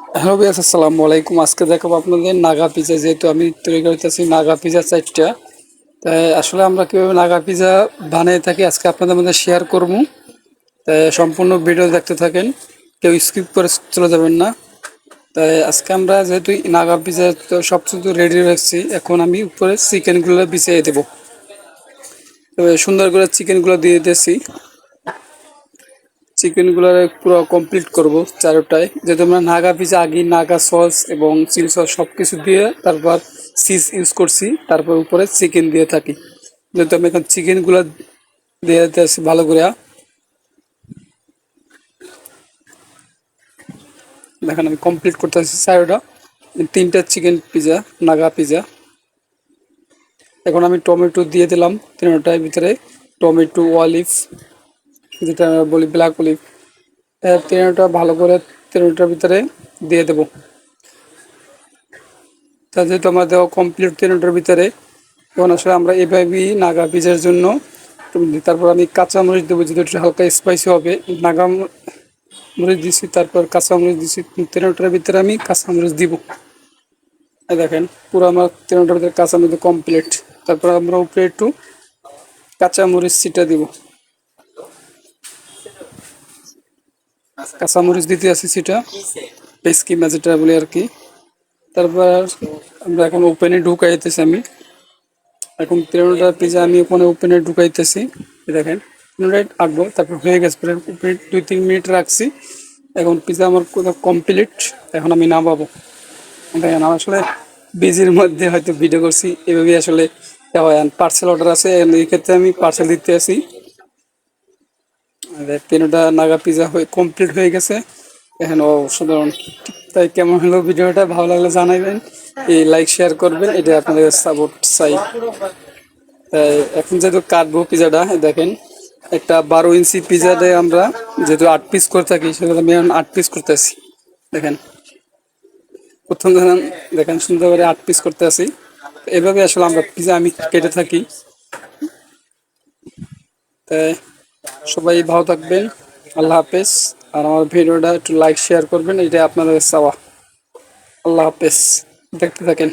Hello ভাইয়া, আসসালামু আলাইকুম। আজকে দেখাবো আপনাদের নাগা পিজা। যেহেতু আমি তৈরি করতেছি নাগা পিজা 4টা, তাই আসলে আমরা কীভাবে নাগা পিজা বানিয়ে থাকি আজকে আপনাদের মধ্যে শেয়ার করবো। তাই সম্পূর্ণ ভিডিও দেখতে থাকেন, কেউ স্কিপ করে চলে যাবেন না। তাই আজকে আমরা যেহেতু নাগা পিজা তো সব কিছু রেডি রাখছি, এখন আমি উপরে চিকেনগুলো বিছিয়ে দেবো। তবে সুন্দর করে চিকেনগুলো দিয়ে দিয়েছি। চিকেনগুলো পুরো কমপ্লিট করব চারটায়, যেহেতু আমরা নাগা পিজা আগে নাগা সস এবং চিলি সস সব কিছু দিয়ে তারপর চিজ ইউজ করছি, তারপর উপরে চিকেন দিয়ে থাকি। যেহেতু আমি এখন চিকেনগুলো দিয়ে দিতেছি ভালো করে। দেখেন আমি কমপ্লিট করতেছি চারটা, 3টা চিকেন পিজা, নাগা পিজা। এখন আমি টমেটো দিয়ে দিলাম তিনটার ভিতরে, টমেটো, অলিভ, যেটা আমরা বলি ব্ল্যাক অলিভ, তিনটা ভালো করে তিনটার ভিতরে দিয়ে দেবো। তা যেহেতু আমার দেওয়া কমপ্লিট তিনটার ভিতরে, এখন আসলে আমরা এভাবেই নাগা পিজার জন্য তারপর আমি কাঁচামরিচ দেবো, যেহেতু একটু হালকা স্পাইসি হবে। নাগা মরিচ দিছি, তারপর কাঁচামরিচ দিছি, তিনটার ভিতরে আমি কাঁচামরিচ দিব। এই দেখেন পুরো আমার তিনটার ভিতরে কাঁচামরিচ কমপ্লিট। তারপর আমরা উপরে একটু কাঁচামরিচ ছিটা দিব, কাঁচামরিচ দিতে আছি সেটা পেস্কি যেটা বলি আর কি। তারপর আমরা এখন ওপেনে ঢুকাইতেছি আমি, এখন 13টা পিজা আমি ওখানে ওপেনে ঢুকাইতেছি। দেখেন 15 আঁকবো, তারপর হয়ে গেছে, উপরে 2-3 মিনিট রাখছি। এখন পিজা আমার কোথাও কমপ্লিট, এখন আমি নামাবো। দেখেন আমার আসলে বিজির মধ্যে হয়তো ভিডিও করছি, এভাবেই আসলে পার্সেল অর্ডার আছে, এই ক্ষেত্রে আমি পার্সেল দিতে আসি। 3টা নাগা পিজা হয়ে কমপ্লিট হয়ে গেছে এখন অসাধারণ। তাই কেমন হলো ভিডিওটা, ভালো লাগলে জানাবেন, এই লাইক শেয়ার করবেন, এটা আপনাদের সাপোর্ট চাই। এখন যেহেতু কাটবো পিজাটা, দেখেন একটা 12 ইঞ্চি পিজাতে আমরা যেহেতু 8 পিস করে থাকি, সেগুলো আমি এখন 8 পিস করতেছি। দেখেন প্রথম ধরেন, দেখেন সুন্দর করে 8 পিস করতে আসি। এভাবে আসলে আমরা পিজা আমি কেটে থাকি। তাই সবাই ভালো থাকবেন, আল্লাহ হাফেজ। আর আমার ভিডিওটা একটু লাইক শেয়ার করবেন, এটা আপনাদের চাওয়া। আল্লাহ হাফেজ, দেখতে থাকেন।